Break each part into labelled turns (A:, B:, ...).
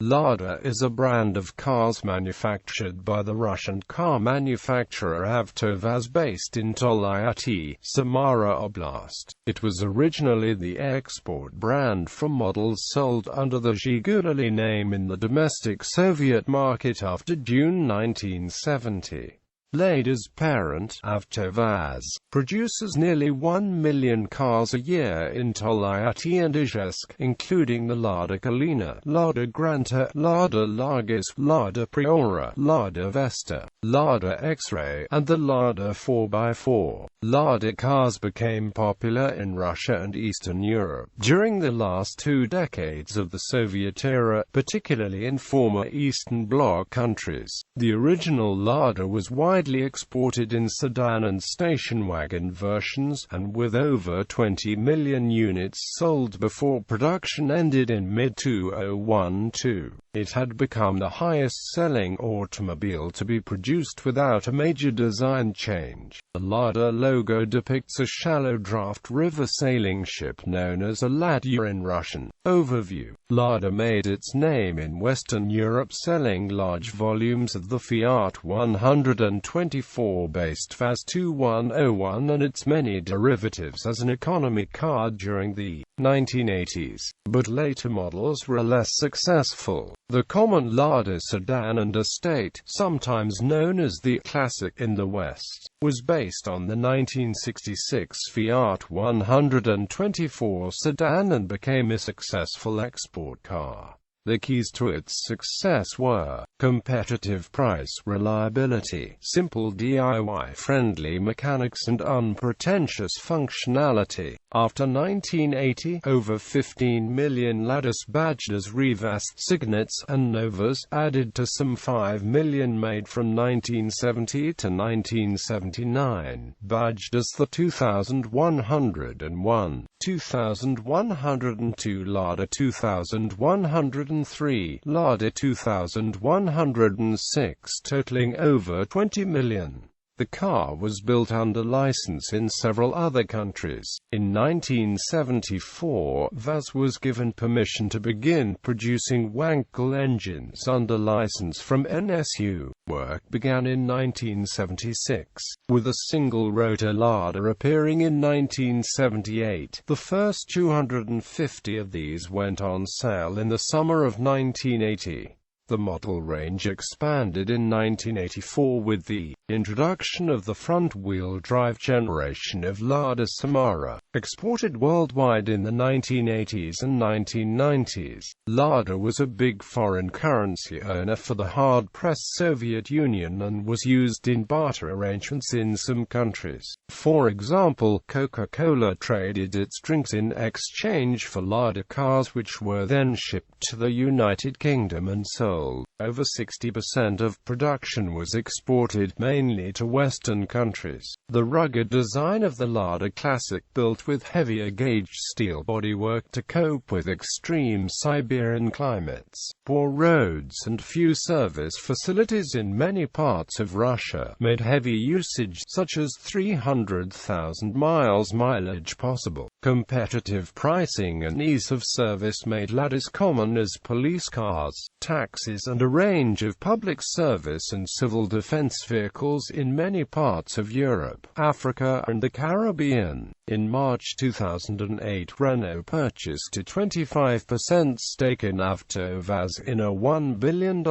A: Lada is a brand of cars manufactured by the Russian car manufacturer AvtoVAZ based in Tolyatti, Samara Oblast. It was originally the export brand for models sold under the Zhiguli name in the domestic Soviet market after June 1970. Lada's parent, AvtoVAZ, produces nearly 1 million cars a year in Tolyatti and Izhevsk, including the Lada Kalina, Lada Granta, Lada Largus, Lada Priora, Lada Vesta, Lada XRAY, and the Lada 4x4. Lada cars became popular in Russia and Eastern Europe during the last 2 decades of the Soviet era, particularly in former Eastern Bloc countries. The original Lada was widely exported in sedan and station wagon versions, and with over 20 million units sold before production ended in mid-2012. It had become the highest-selling automobile to be produced without a major design change. The Lada logo depicts a shallow draft river sailing ship known as a Lada in Russian. Overview. Lada made its name in Western Europe selling large volumes of the Fiat 124-based VAZ 2101 and its many derivatives as an economy car during the 1980s, but later models were less successful. The common Lada sedan and estate, sometimes known as the Classic in the West, was based on the 1966 Fiat 124 sedan and became a successful export car. The keys to its success were competitive price, reliability, simple DIY-friendly mechanics and unpretentious functionality. After 1980, over 15 million Ladas badges, Revast Signets, and Novas, added to some 5 million made from 1970 to 1979, badged as the 2101, 2102 Lada 2103, Lada 2106, totaling over 20 million. The car was built under license in several other countries. In 1974, VAZ was given permission to begin producing Wankel engines under license from NSU. Work began in 1976, with a single-rotor Lada appearing in 1978. The first 250 of these went on sale in the summer of 1980. The model range expanded in 1984 with the introduction of the front-wheel drive generation of Lada Samara, exported worldwide in the 1980s and 1990s. Lada was a big foreign currency earner for the hard-pressed Soviet Union and was used in barter arrangements in some countries. For example, Coca-Cola traded its drinks in exchange for Lada cars, which were then shipped to the United Kingdom and sold. Over 60% of production was exported, mainly to Western countries. The rugged design of the Lada Classic, built with heavier gauge steel bodywork to cope with extreme Siberian climates, poor roads and few service facilities in many parts of Russia, made heavy usage such as 300,000 mileage possible. Competitive pricing and ease of service made Ladas common as police cars, taxis, and a range of public service and civil defense vehicles in many parts of Europe, Africa, and the Caribbean. In March 2008, Renault purchased a 25% stake in AvtoVAZ in a $1 billion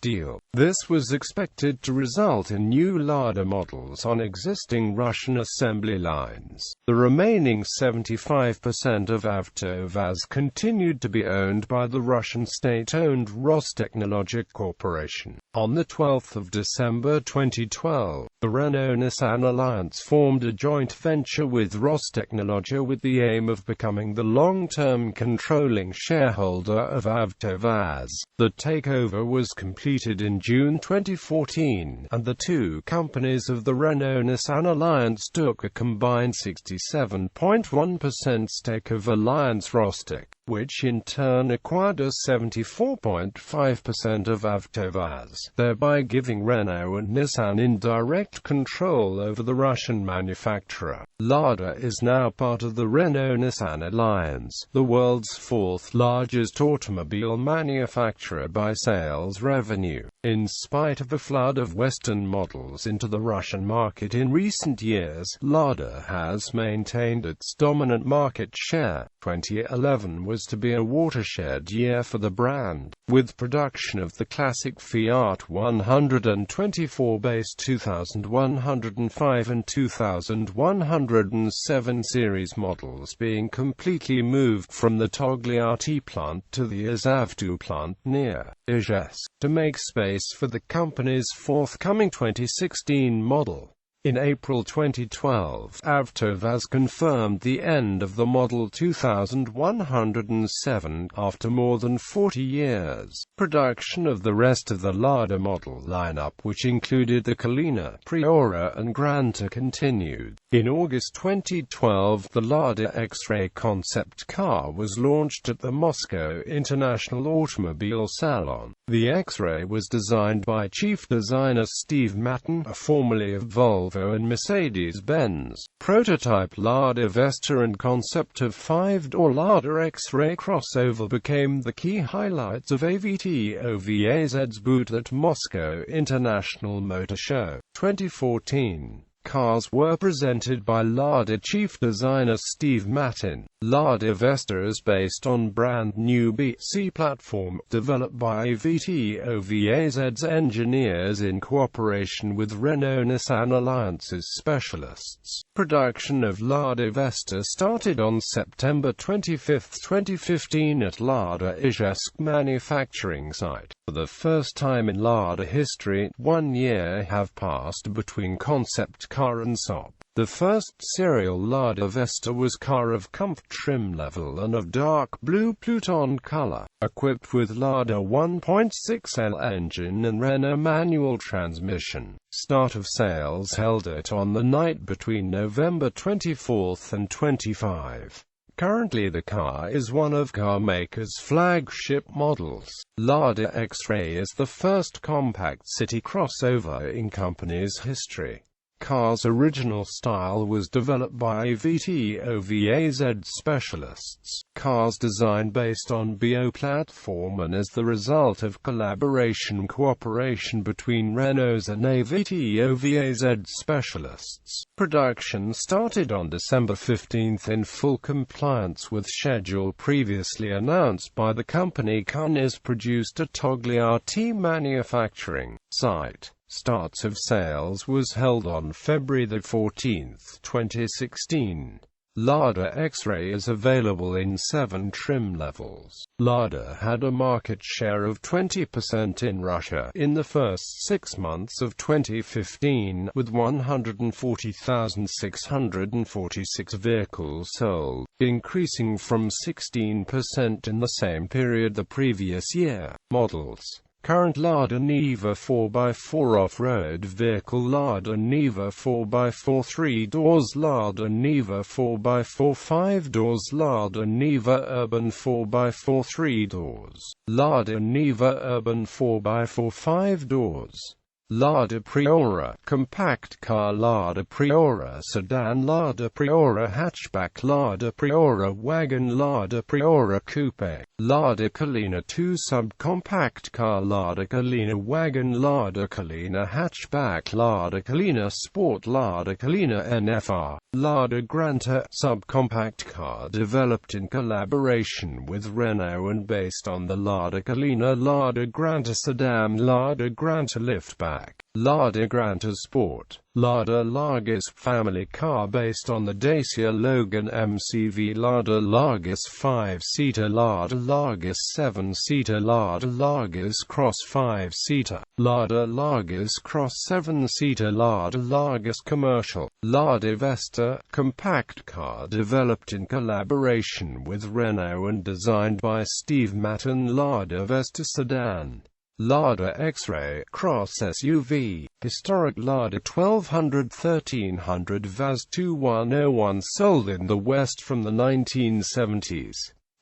A: deal. This was expected to result in new Lada models on existing Russian assembly lines. The remaining 75% of AvtoVAZ continued to be owned by the Russian state-owned Rostechnologic Corporation. On the 12th of December 2012, the Renault-Nissan Alliance formed a joint venture with Rostechnology with the aim of becoming the long-term controlling shareholder of AvtoVAZ. The takeover was completed in June 2014, and the two companies of the Renault-Nissan Alliance took a combined 67.1% 1% stake of Alliance Rostock, which in turn acquired a 74.5% of AvtoVAZ, thereby giving Renault and Nissan indirect control over the Russian manufacturer. Lada is now part of the Renault-Nissan alliance, the world's fourth largest automobile manufacturer by sales revenue. In spite of the flood of Western models into the Russian market in recent years, Lada has maintained its dominant market share. 2011 was to be a watershed year for the brand, with production of the classic Fiat 124 base 2105 and 2107 series models being completely moved from the Togliatti plant to the Izhevsk plant near Izhevsk, to make space for the company's forthcoming 2016 model. In April 2012, AvtoVAZ confirmed the end of the model 2107, after more than 40 years. Production of the rest of the Lada model lineup, which included the Kalina, Priora and Granta, continued. In August 2012, the Lada XRAY concept car was launched at the Moscow International Automobile Salon. The XRAY was designed by chief designer Steve Matten, formerly of Volvo and Mercedes-Benz. Prototype Lada Vesta and concept of 5-door Lada XRAY crossover became the key highlights of AvtoVAZ's booth at Moscow International Motor Show 2014. Cars were presented by Lada chief designer Steve Matten. Lada Vesta is based on brand new BC platform, developed by AvtoVAZ's engineers in cooperation with Renault-Nissan Alliance's specialists. Production of Lada Vesta started on September 25, 2015 at Lada Izhevsk manufacturing site. For the first time in Lada history, 1 year have passed between concept car and SOP. The first serial Lada Vesta was car of comfort trim level and of dark blue Pluton color, equipped with Lada 1.6L engine and Renault manual transmission. Start of sales held it on the night between November 24 and 25. Currently the car is one of car makers' flagship models. Lada XRAY is the first compact city crossover in company's history. Car's original style was developed by AvtoVAZ specialists. Car's design based on BO platform and is the result of cooperation between Renault's and AvtoVAZ specialists. Production started on December 15 in full compliance with schedule previously announced by the company. Car is produced at Togliatti manufacturing site. Starts of sales was held on February 14, 2016. Lada XRAY is available in 7 trim levels. Lada had a market share of 20% in Russia in the first 6 months of 2015, with 140,646 vehicles sold, increasing from 16% in the same period the previous year. Models: current Lada Niva 4x4 off-road vehicle, Lada Niva 4x4 3 doors, Lada Niva 4x4 5 doors, Lada Niva Urban 4x4 3 doors, Lada Niva Urban 4x4 5 doors. Lada Priora compact car, Lada Priora sedan, Lada Priora hatchback, Lada Priora wagon, Lada Priora coupe, Lada Kalina 2 subcompact car, Lada Kalina wagon, Lada Kalina hatchback, Lada Kalina sport, Lada Kalina NFR, Lada Granta subcompact car developed in collaboration with Renault and based on the Lada Kalina, Lada Granta sedan, Lada Granta liftback, Lada Granta Sport, Lada Largus family car based on the Dacia Logan MCV, Lada Largus 5-seater, Lada Largus 7-seater, Lada Largus Cross 5-seater, Lada Largus Cross 7-seater, Lada Largus Commercial, Lada Vesta compact car developed in collaboration with Renault and designed by Steve Matten, Lada Vesta sedan. Lada XRAY cross SUV, historic Lada 1200-1300 VAZ 2101 sold in the West from the 1970s.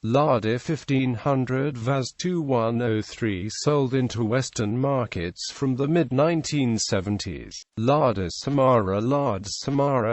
A: Lada 1500 VAZ 2103 sold into Western markets from the mid-1970s. Lada Samara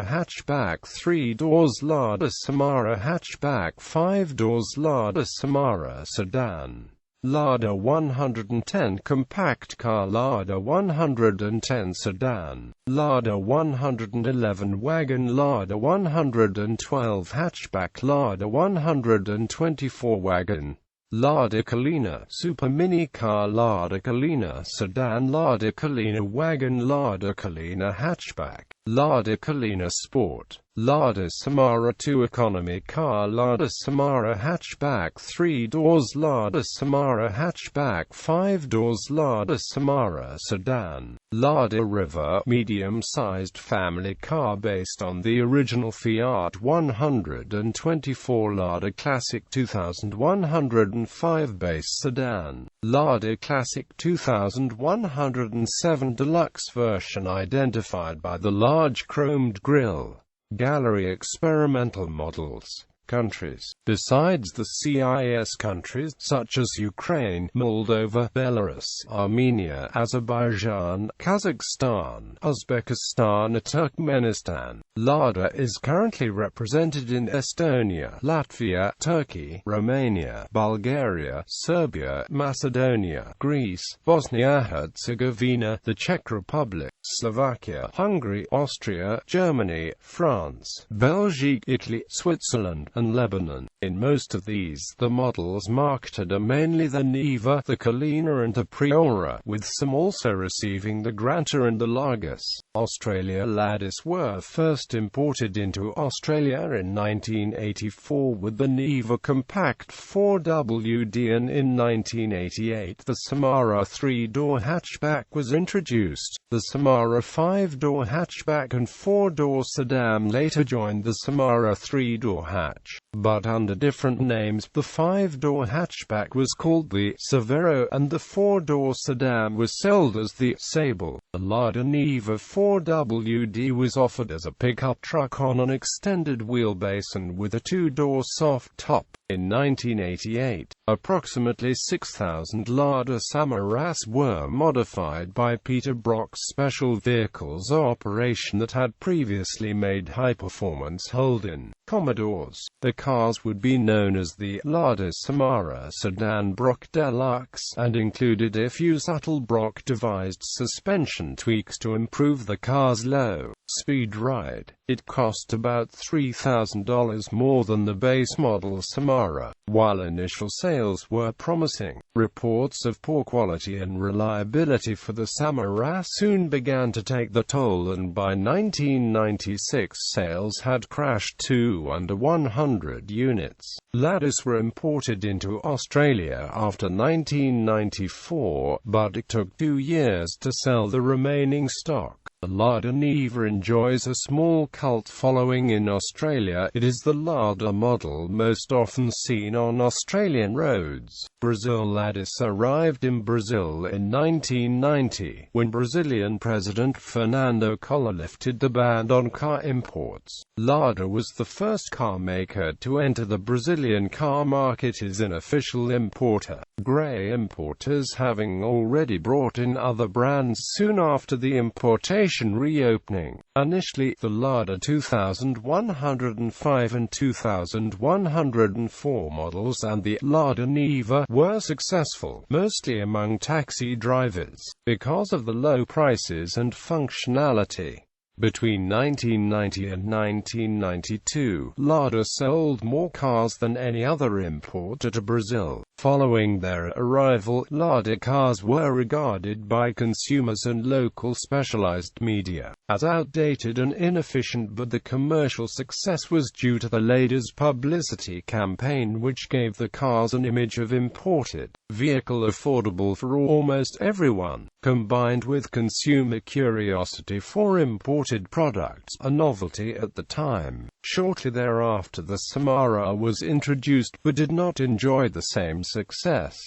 A: hatchback 3 doors Lada Samara hatchback 5 doors Lada Samara sedan. Lada 110 compact car Lada 110 sedan, Lada 111 wagon Lada 112 hatchback Lada 124 wagon, Lada Kalina super mini car Lada Kalina sedan Lada Kalina wagon Lada Kalina hatchback, Lada Kalina sport, Lada Samara 2 economy car Lada Samara hatchback 3 doors Lada Samara hatchback 5 doors Lada Samara sedan, Lada River medium-sized family car based on the original Fiat 124 Lada Classic 2105 base sedan, Lada Classic 2107 deluxe version identified by the large chromed grille. Gallery experimental models. Countries. Besides the CIS countries, such as Ukraine, Moldova, Belarus, Armenia, Azerbaijan, Kazakhstan, Uzbekistan and Turkmenistan, Lada is currently represented in Estonia, Latvia, Turkey, Romania, Bulgaria, Serbia, Macedonia, Greece, Bosnia-Herzegovina, the Czech Republic, Slovakia, Hungary, Austria, Germany, France, Belgium, Italy, Switzerland, and Lebanon. In most of these, the models marketed are mainly the Niva, the Kalina and the Priora, with some also receiving the Granta and the Largus. Australia Ladis were first imported into Australia in 1984 with the Niva Compact 4WD, and in 1988 the Samara 3-door hatchback was introduced. The Samara 5-door hatchback and 4-door sedan later joined the Samara 3-door hatch, but under different names. The 5-door hatchback was called the Severo, and the 4-door sedan was sold as the Sable. The Lada Niva 4WD was offered as a pickup truck on an extended wheelbase and with a 2-door soft top. In 1988, approximately 6,000 Lada Samaras were modified by Peter Brock's Special Vehicles operation that had previously made high-performance Holden Commodores. The cars would be known as the Lada Samara Sedan Brock Deluxe, and included a few subtle Brock-devised suspension tweaks to improve the car's low-speed ride. It cost about $3,000 more than the base model Samara. While initial sales were promising, reports of poor quality and reliability for the Samara soon began to take the toll, and by 1996 sales had crashed to under 100 units. Ladas were imported into Australia after 1994, but it took 2 years to sell the remaining stock. The Lada Niva enjoys a small cult following in Australia. It is the Lada model most often seen on Australian roads. Brazil Ladas arrived in Brazil in 1990, when Brazilian President Fernando Collor lifted the ban on car imports. Lada was the first car maker to enter the Brazilian car market as an official importer, grey importers having already brought in other brands soon after the importation reopening. Initially, the Lada 2105 and 2104 models and the Lada Niva were successful, mostly among taxi drivers, because of the low prices and functionality. Between 1990 and 1992, Lada sold more cars than any other importer to Brazil. Following their arrival, Lada cars were regarded by consumers and local specialized media as outdated and inefficient, but the commercial success was due to the Lada's publicity campaign, which gave the cars an image of imported vehicle affordable for almost everyone, combined with consumer curiosity for imported products, a novelty at the time. Shortly thereafter the Samara was introduced, but did not enjoy the same success.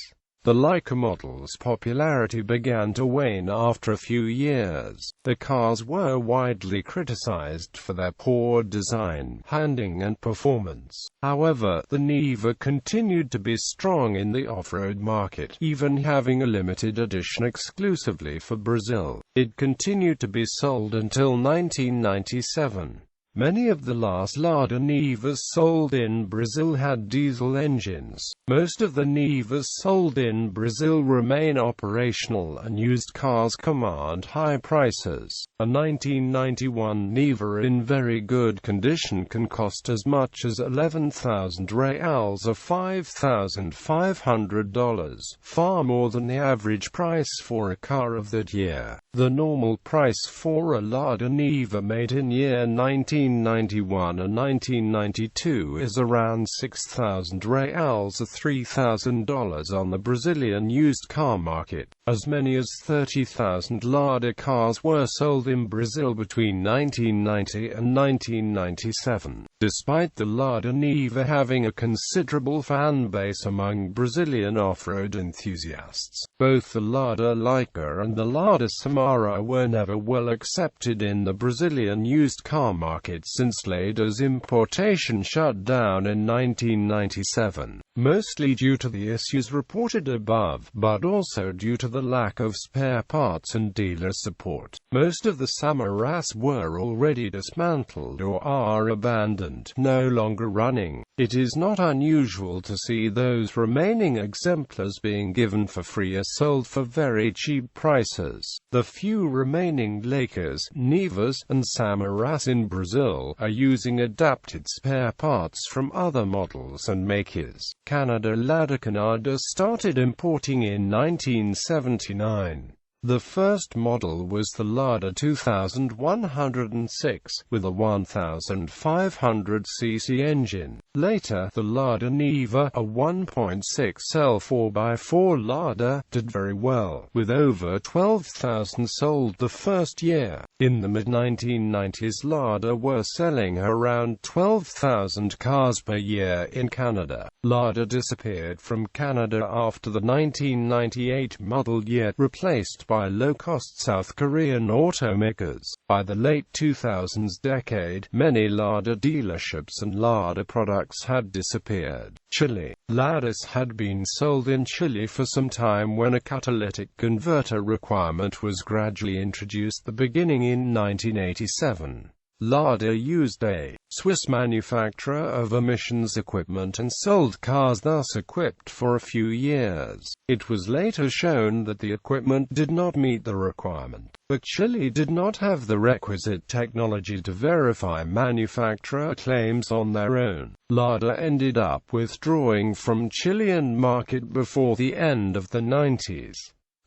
A: The Leica model's popularity began to wane after a few years. The cars were widely criticized for their poor design, handling and performance. However, the Niva continued to be strong in the off-road market, even having a limited edition exclusively for Brazil. It continued to be sold until 1997. Many of the last Lada Nivas sold in Brazil had diesel engines. Most of the Nivas sold in Brazil remain operational, and used cars command high prices. A 1991 Niva in very good condition can cost as much as 11,000 reals or $5,500, far more than the average price for a car of that year. The normal price for a Lada Niva made in year 1991 and 1992 is around 6,000 reals or $3,000 on the Brazilian used car market. As many as 30,000 Lada cars were sold in Brazil between 1990 and 1997. Despite the Lada Niva having a considerable fan base among Brazilian off-road enthusiasts, both the Lada Leica and the Lada Samara were never well accepted in the Brazilian used car market since Lada's importation shut down in 1997, mostly due to the issues reported above, but also due to the lack of spare parts and dealer support. Most of the Samaras were already dismantled or are abandoned, no longer running. It is not unusual to see those remaining exemplars being given for free or sold for very cheap prices. The few remaining Leicas, Nivas, and Samaras in Brazil are using adapted spare parts from other models and makers. Canada Lada Canada started importing in 1979. The first model was the Lada 2106, with a 1500cc engine. Later, the Lada Niva, a 1.6L 4x4 Lada, did very well, with over 12,000 sold the first year. In the mid-1990s, Lada were selling around 12,000 cars per year in Canada. Lada disappeared from Canada after the 1998 model year, replaced by low-cost South Korean automakers. By the late 2000s decade, many Lada dealerships and Lada products had disappeared. Chile. Ladas had been sold in Chile for some time when a catalytic converter requirement was gradually introduced, the beginning in 1987. Lada used a Swiss manufacturer of emissions equipment and sold cars thus equipped for a few years. It was later shown that the equipment did not meet the requirement, but Chile did not have the requisite technology to verify manufacturer claims on their own. Lada ended up withdrawing from Chilean market before the end of the 90s.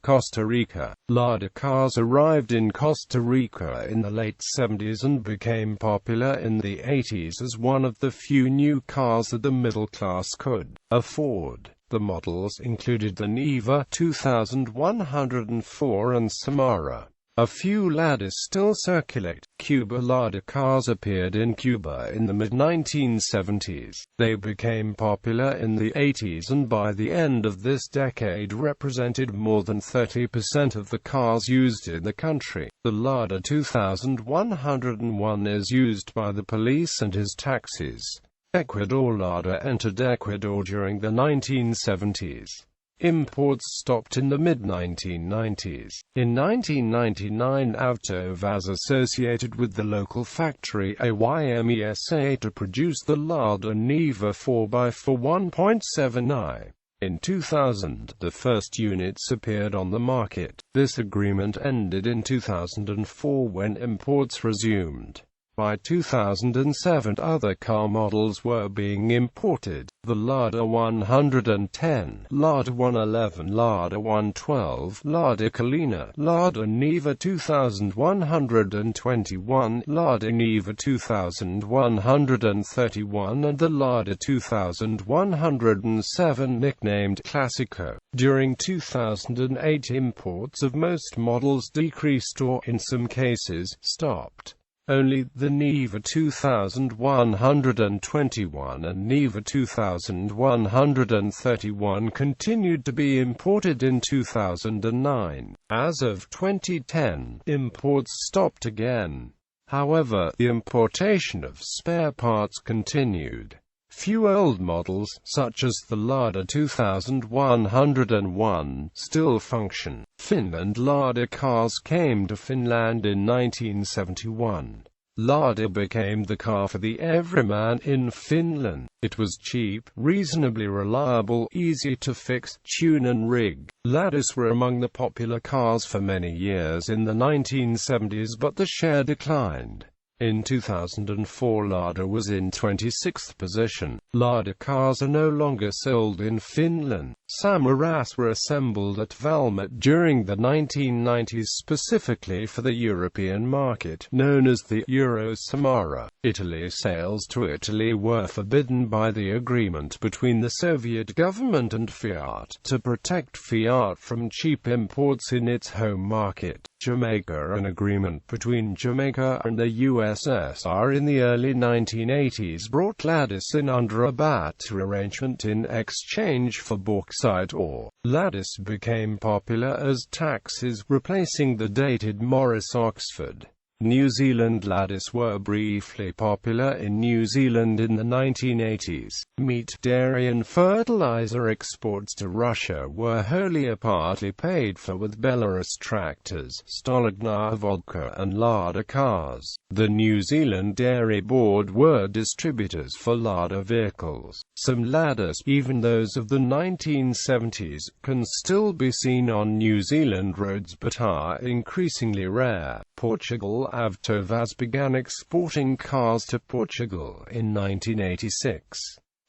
A: Costa Rica. Lada cars arrived in Costa Rica in the late 70s and became popular in the 80s as one of the few new cars that the middle class could afford. The models included the Niva 2104 and Samara. A few Ladas still circulate. Cuba. Lada cars appeared in Cuba in the mid-1970s. They became popular in the 80s and by the end of this decade represented more than 30% of the cars used in the country. The Lada 2101 is used by the police and as taxis. Ecuador. Lada entered Ecuador during the 1970s. Imports stopped in the mid-1990s. In 1999, AvtoVAZ associated with the local factory AYMESA to produce the Lada Niva 4x4 1.7i. In 2000, the first units appeared on the market. This agreement ended in 2004 when imports resumed. By 2007, other car models were being imported. The Lada 110, Lada 111, Lada 112, Lada Kalina, Lada Niva 2121, Lada Niva 2131, and the Lada 2107, nicknamed Classico. During 2008, imports of most models decreased or, in some cases, stopped. Only the Niva 2121 and Niva 2131 continued to be imported in 2009. As of 2010, imports stopped again. However, the importation of spare parts continued. Few old models, such as the Lada 2101, still function. Finland Lada cars came to Finland in 1971. Lada became the car for the everyman in Finland. It was cheap, reasonably reliable, easy to fix, tune and rig. Ladas were among the popular cars for many years in the 1970s, but the share declined. In 2004, Lada was in 26th position. Lada cars are no longer sold in Finland. Samaras were assembled at Valmet during the 1990s specifically for the European market, known as the Euro Samara. Italy sales to Italy were forbidden by the agreement between the Soviet government and Fiat to protect Fiat from cheap imports in its home market. Jamaica. An agreement between Jamaica and the USSR in the early 1980s brought Ladas in under a barter arrangement in exchange for bauxite ore. Ladas became popular as taxis, replacing the dated Morris Oxford. New Zealand Ladas were briefly popular in New Zealand in the 1980s. Meat, dairy and fertilizer exports to Russia were wholly or partly paid for with Belarus tractors, Stologna vodka and Lada cars. The New Zealand Dairy Board were distributors for Lada vehicles. Some Ladas, even those of the 1970s, can still be seen on New Zealand roads but are increasingly rare. Portugal. AvtoVAZ began exporting cars to Portugal in 1986.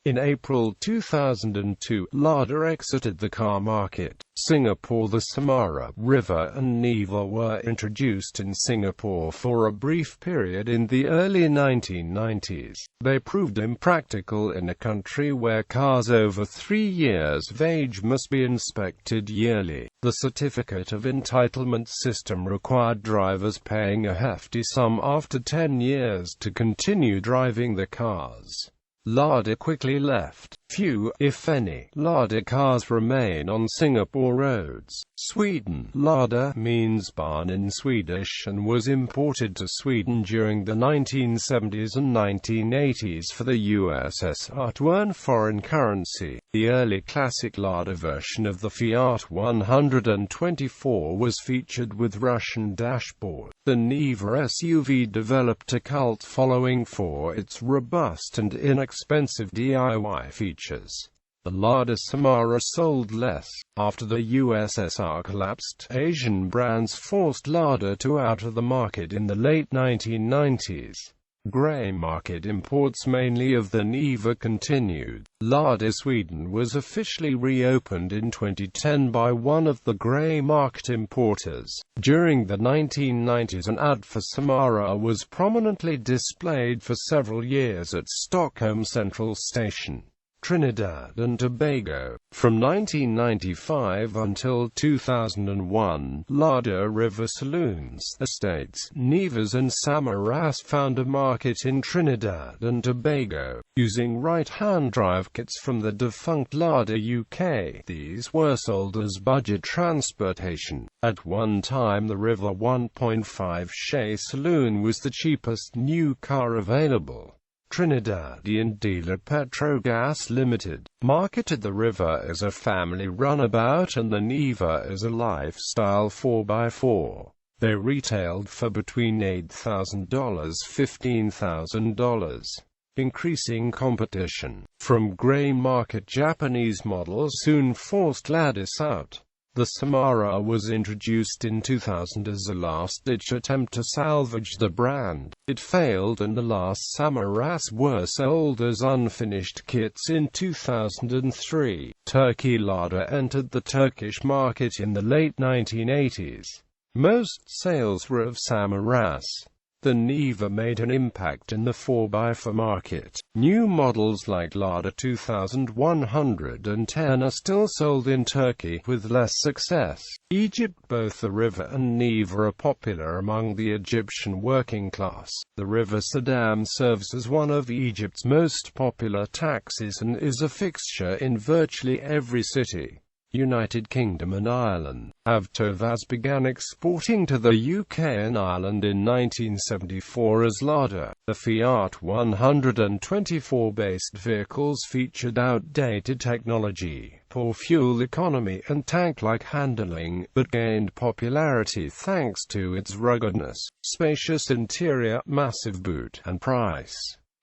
A: In April 2002, Lada exited the car market. Singapore. The Samara, River and Niva were introduced in Singapore for a brief period in the early 1990s. They proved impractical in a country where cars over 3 years of age must be inspected yearly. The certificate of entitlement system required drivers paying a hefty sum after 10 years to continue driving the cars. Lada quickly left. Few, if any, Lada cars remain on Singapore roads. Sweden. Lada means barn in Swedish and was imported to Sweden during the 1970s and 1980s for the USSR to earn foreign currency. The early classic Lada version of the Fiat 124 was featured with Russian dashboard. The Niva SUV developed a cult following for its robust and inexpensive DIY features. The Lada Samara sold less. After the USSR collapsed, Asian brands forced Lada out of the market in the late 1990s. Grey market imports mainly of the Niva continued. Lada Sweden was officially reopened in 2010 by one of the grey market importers. During the 1990s, an ad for Samara was prominently displayed for several years at Stockholm Central Station, Trinidad and Tobago. From 1995 until 2001, Lada River saloons, estates, Nivas and Samaras found a market in Trinidad and Tobago. Using right-hand drive kits from the defunct Lada UK, these were sold as budget transportation. At one time, the River 1.5 Shay saloon was the cheapest new car available. Trinidadian dealer Petrogas Limited marketed the River as a family runabout and the Niva as a lifestyle 4x4. They retailed for between $8,000 $15,000. Increasing competition from grey market Japanese models soon forced Ladas out. The Samara was introduced in 2000 as a last-ditch attempt to salvage the brand. It failed and the last Samaras were sold as unfinished kits in 2003. Turkey. Lada entered the Turkish market in the late 1980s. Most sales were of Samaras. The Niva made an impact in the 4x4 market. New models like Lada 2110 are still sold in Turkey, with less success. Egypt. Both the Riva and Niva are popular among the Egyptian working class. The Riva sedan serves as one of Egypt's most popular taxis and is a fixture in virtually every city. United Kingdom and Ireland. AvtoVAZ began exporting to the UK and Ireland in 1974 as Lada. The Fiat 124-based vehicles featured outdated technology, poor fuel economy and tank-like handling, but gained popularity thanks to its ruggedness, spacious interior, massive boot, and price.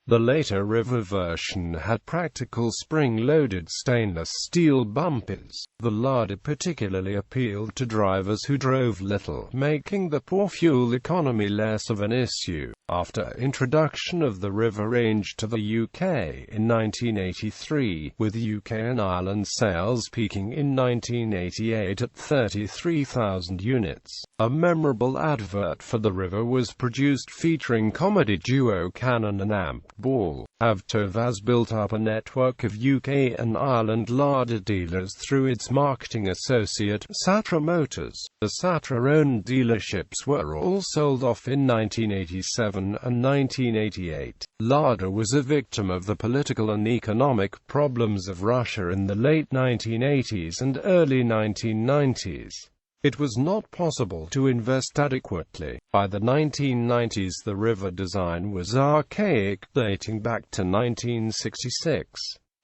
A: The later Riva version had practical spring-loaded stainless steel bumpers. The Lada particularly appealed to drivers who drove little, making the poor fuel economy less of an issue. After introduction of the Riva range to the UK in 1983, with UK and Ireland sales peaking in 1988 at 33,000 units, a memorable advert for the Riva was produced featuring comedy duo Cannon and Amp Ball. AvtoVAZ built up a network of UK and Ireland Lada dealers through its marketing associate, Satra Motors. The Satra-owned dealerships were all sold off in 1987 and 1988. Lada was a victim of the political and economic problems of Russia in the late 1980s and early 1990s. It was not possible to invest adequately. By the 1990s the Riva design was archaic, dating back to 1966.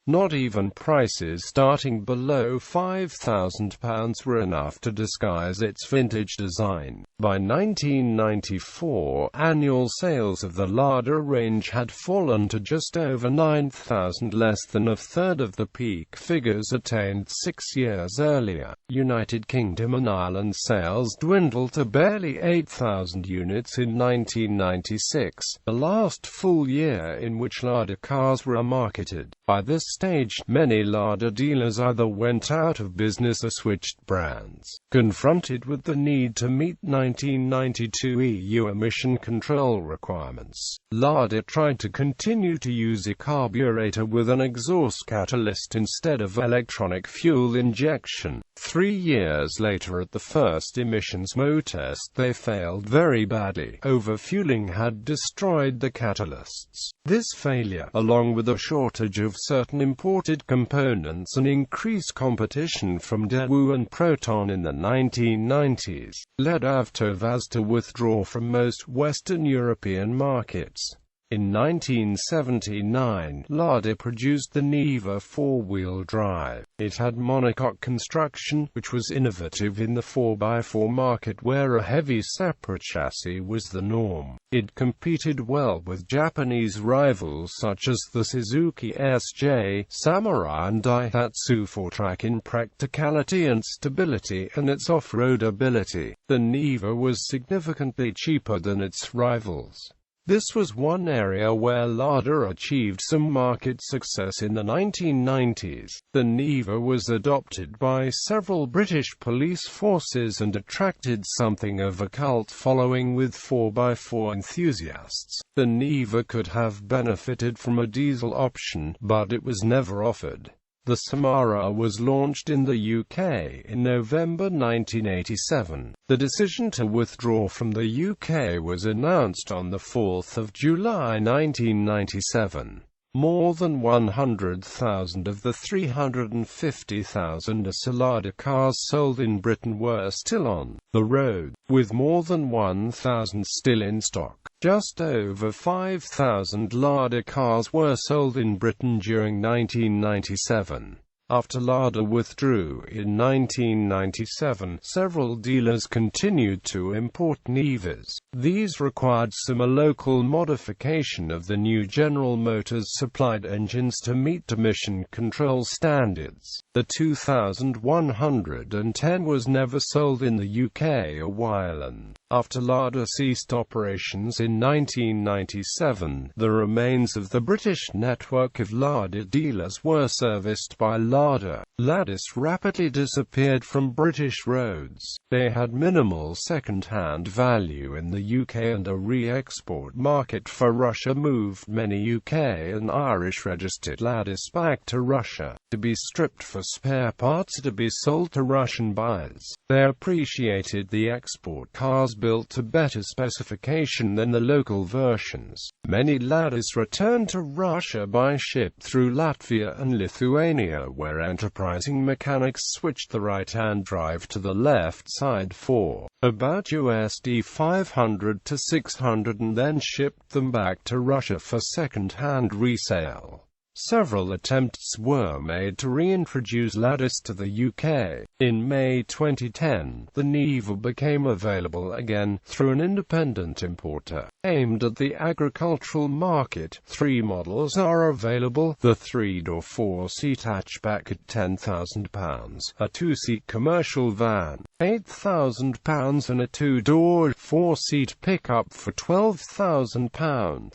A: Not even prices starting below £5,000 were enough to disguise its vintage design. By 1994, annual sales of the Lada range had fallen to just over 9,000, less than a third of the peak figures attained 6 years earlier. United Kingdom and Ireland sales dwindled to barely 8,000 units in 1996, the last full year in which Lada cars were marketed. By this stage, many Lada dealers either went out of business or switched brands. Confronted with the need to meet 1992 EU emission control requirements, Lada tried to continue to use a carburetor with an exhaust catalyst instead of electronic fuel injection. 3 years later, at the first emissions motor test, they failed very badly. Overfueling had destroyed the catalysts. This failure, along with a shortage of certain imported components and increased competition from Daewoo and Proton in the 1990s, led AvtoVAZ to withdraw from most Western European markets. In 1979, Lada produced the Niva four-wheel drive. It had monocoque construction, which was innovative in the 4x4 market where a heavy separate chassis was the norm. It competed well with Japanese rivals such as the Suzuki SJ, Samara and Daihatsu for track in practicality and stability and its off-road ability. The Niva was significantly cheaper than its rivals. This was one area where Lada achieved some market success in the 1990s. The Niva was adopted by several British police forces and attracted something of a cult following with 4x4 enthusiasts. The Niva could have benefited from a diesel option, but it was never offered. The Samara was launched in the UK in November 1987. The decision to withdraw from the UK was announced on the 4th of July 1997. More than 100,000 of the 350,000 Lada cars sold in Britain were still on the road, with more than 1,000 still in stock. Just over 5,000 Lada cars were sold in Britain during 1997. After Lada withdrew in 1997, several dealers continued to import Nivas. These required some local modification of the new General Motors-supplied engines to meet emission control standards. The 2110 was never sold in the UK or Ireland. After Lada ceased operations in 1997, the remains of the British network of Lada dealers were serviced by Lada. Ladas rapidly disappeared from British roads. They had minimal second-hand value in the UK, and a re-export market for Russia moved many UK and Irish-registered Ladas back to Russia, to be stripped for spare parts to be sold to Russian buyers. They appreciated the export cars built to better specification than the local versions. Many Ladas returned to Russia by ship through Latvia and Lithuania, where enterprising mechanics switched the right-hand drive to the left side for about USD 500 to 600 and then shipped them back to Russia for second-hand resale. Several attempts were made to reintroduce Ladas to the UK. In May 2010, the Niva became available again, through an independent importer. Aimed at the agricultural market, 3 models are available: the 3-door 4-seat hatchback at £10,000, a 2-seat commercial van, £8,000, and a 2-door 4-seat pickup for £12,000.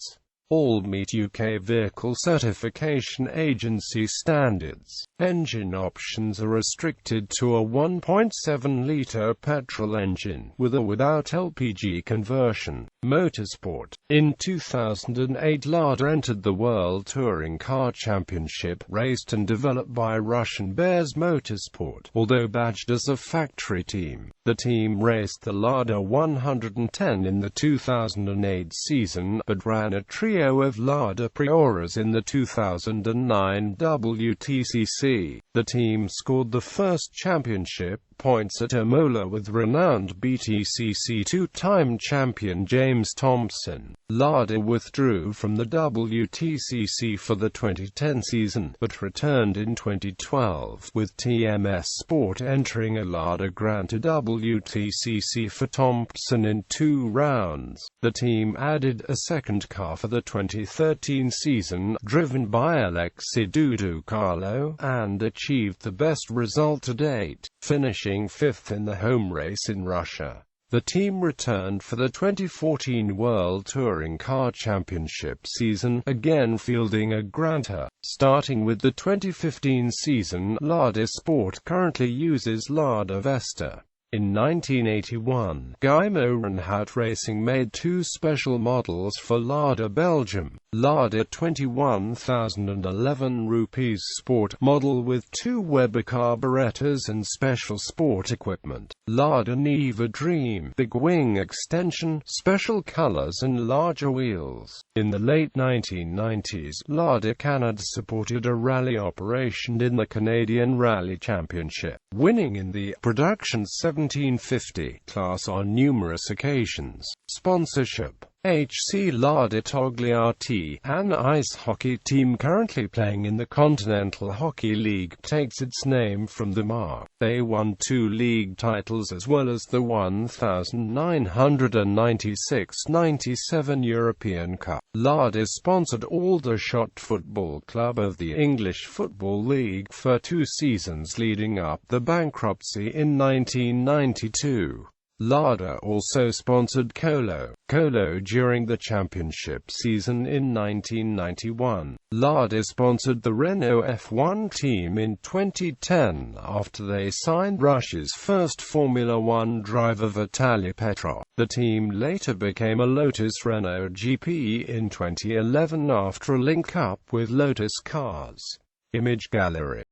A: All meet UK Vehicle Certification Agency standards. Engine options are restricted to a 1.7-litre petrol engine, with or without LPG conversion. Motorsport. In 2008, Lada entered the World Touring Car Championship, raced and developed by Russian Bears Motorsport. Although badged as a factory team, the team raced the Lada 110 in the 2008 season, but ran a trio of Lada Prioras in the 2009 WTCC. The team scored the first championship points at Imola with renowned BTCC 2-time champion James Thompson. Lada withdrew from the WTCC for the 2010 season, but returned in 2012, with TMS Sport entering a Lada Granta WTCC for Thompson in 2 rounds. The team added a second car for the 2013 season, driven by Alexei Duducarlo, and achieved the best result to date, finishing 5th in the home race in Russia. The team returned for the 2014 World Touring Car Championship season, again fielding a Granta. Starting with the 2015 season, Lada Sport currently uses Lada Vesta. In 1981, Gymo Renhat Racing made 2 special models for Lada Belgium. Lada 21,011 rupees Sport model with 2 Weber carburetors and special sport equipment. Lada Niva Dream big wing extension, special colors and larger wheels. In the late 1990s, Lada Canada supported a rally operation in the Canadian Rally Championship, winning in the Production 1750 class on numerous occasions. Sponsorship. HC Lada Togliatti, an ice hockey team currently playing in the Continental Hockey League, takes its name from the mark. They won 2 league titles as well as the 1996-97 European Cup. Lada sponsored Aldershot Football Club of the English Football League for 2 seasons leading up the bankruptcy in 1992. Lada also sponsored Colo during the championship season in 1991. Lada sponsored the Renault F1 team in 2010 after they signed Russia's first Formula One driver Vitaly Petrov. The team later became a Lotus Renault GP in 2011 after a link-up with Lotus Cars. Image gallery.